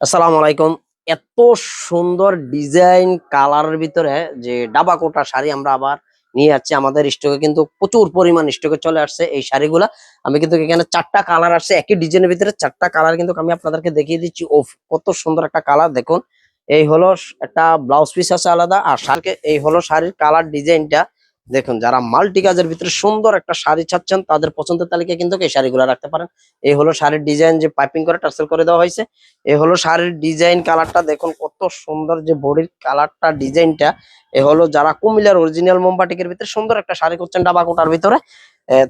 আসসালামু আলাইকুম। এত সুন্দর ডিজাইন কালারের ভিতরে যে ডাবা কোটা শাড়ি আমরা আবার নিয়ে যাচ্ছি আমাদের স্টকে, কিন্তু প্রচুর পরিমাণ স্টকে চলে আসছে এই শাড়িগুলা। আমি কিন্তু এখানে 4টা কালার আসছে একই ডিজাইনের ভিতরে, 4টা কালার কিন্তু আমি আপনাদেরকে দেখিয়ে দিচ্ছি। ও কত সুন্দর একটা কালার দেখুন। এই হলো একটা ব্লাউজ পিস আছে আলাদা, আর শাড়িকে এই হলো শাড়ির কালার ডিজাইনটা দেখুন। যারা মাল্টি কাজের ভিতরে সুন্দর একটা শাড়ি চাচ্ছেন তাদের পছন্দের তালিকায় কিন্তু এই শাড়িগুলো রাখতে পারেন। এই হলো শাড়ির ডিজাইন, যে পাইপিং করে টার্সেল করে দেওয়া হয়েছে। এ হলো শাড়ির ডিজাইন, কালারটা দেখুন কত সুন্দর, যে বডির কালারটা ডিজাইনটা। এ হলো যারা কুমিল্লার অরিজিনাল মোমবাটিকের ভিতরে সুন্দর একটা শাড়ি করছেন ডাবা কোটার ভিতরে,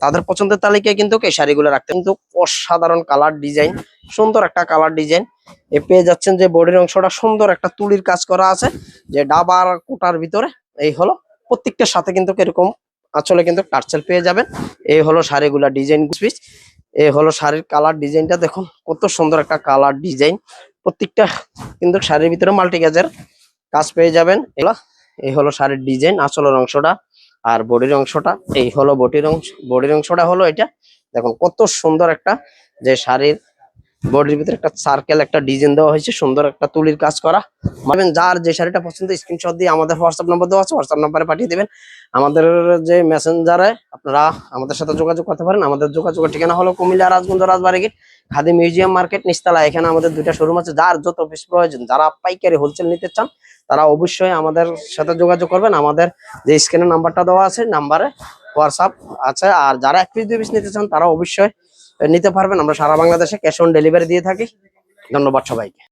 তাদের পছন্দের তালিকায় কিন্তু এই শাড়িগুলো রাখতে কিন্তু অসাধারণ কালার ডিজাইন, সুন্দর একটা কালার ডিজাইন। এ পেয়ে যাচ্ছেন যে বডির অংশটা সুন্দর একটা তুলির কাজ করা আছে, যে ডাবার কোটার ভিতরে। এই হলো প্রত্যেকটার সাথে কিন্তু এরকম আসলে কিন্তু টার্সেল পেয়ে যাবেন। এই হলো শাড়িগুলা ডিজাইন পিস। এই হলো শাড়ির কালার ডিজাইনটা দেখুন কত সুন্দর একটা কালার ডিজাইন। প্রত্যেকটা কিন্তু শাড়ির ভিতরে মাল্টি কাজের কাজ পেয়ে যাবেন এগুলা। এই হলো শাড়ির ডিজাইন আঁচলের অংশটা, আর বডির অংশটা। এই হলো বডির অংশটা হলো এটা। দেখুন কত সুন্দর একটা, যে শাড়ির বডির ভিতরে একটা সার্কেল একটা ডিজাইন দেওয়া হয়েছে, সুন্দর একটা তুলির কাজ করা। ভাবেন যার যে শাড়িটা পছন্দ স্ক্রিনশট দিয়ে আমাদের হোয়াটসঅ্যাপ নাম্বার দেওয়া আছে, হোয়াটসঅ্যাপ নাম্বারে পাঠিয়ে দিবেন। আমাদের যে মেসেঞ্জারে আপনারা আমাদের সাথে যোগাযোগ করতে পারেন। আমাদের যোগাযোগের ঠিকানা হলো কুমিল্লা রাজগঞ্জ রাজবাড়ী গেট, খাদি মিউজিয়াম মার্কেট নিচতলা। এখানে আমাদের 2টা শোরুম আছে। যার যত পিস প্রয়োজন, যারা পাইকারি হোলসেল নিতে চান তারা অবশ্যই আমাদের সাথে যোগাযোগ করবেন। আমাদের যে স্ক্রিনের নাম্বারটা দেওয়া আছে নাম্বারে হোয়াটসঅ্যাপ আছে। আর যারা 1 পিস 2 পিস নিতে চান তারা অবশ্যই নিতে পারবেন। আমরা সারা বাংলাদেশে ক্যাশ অন ডেলিভারি দিয়ে থাকি। ধন্যবাদ সবাইকে।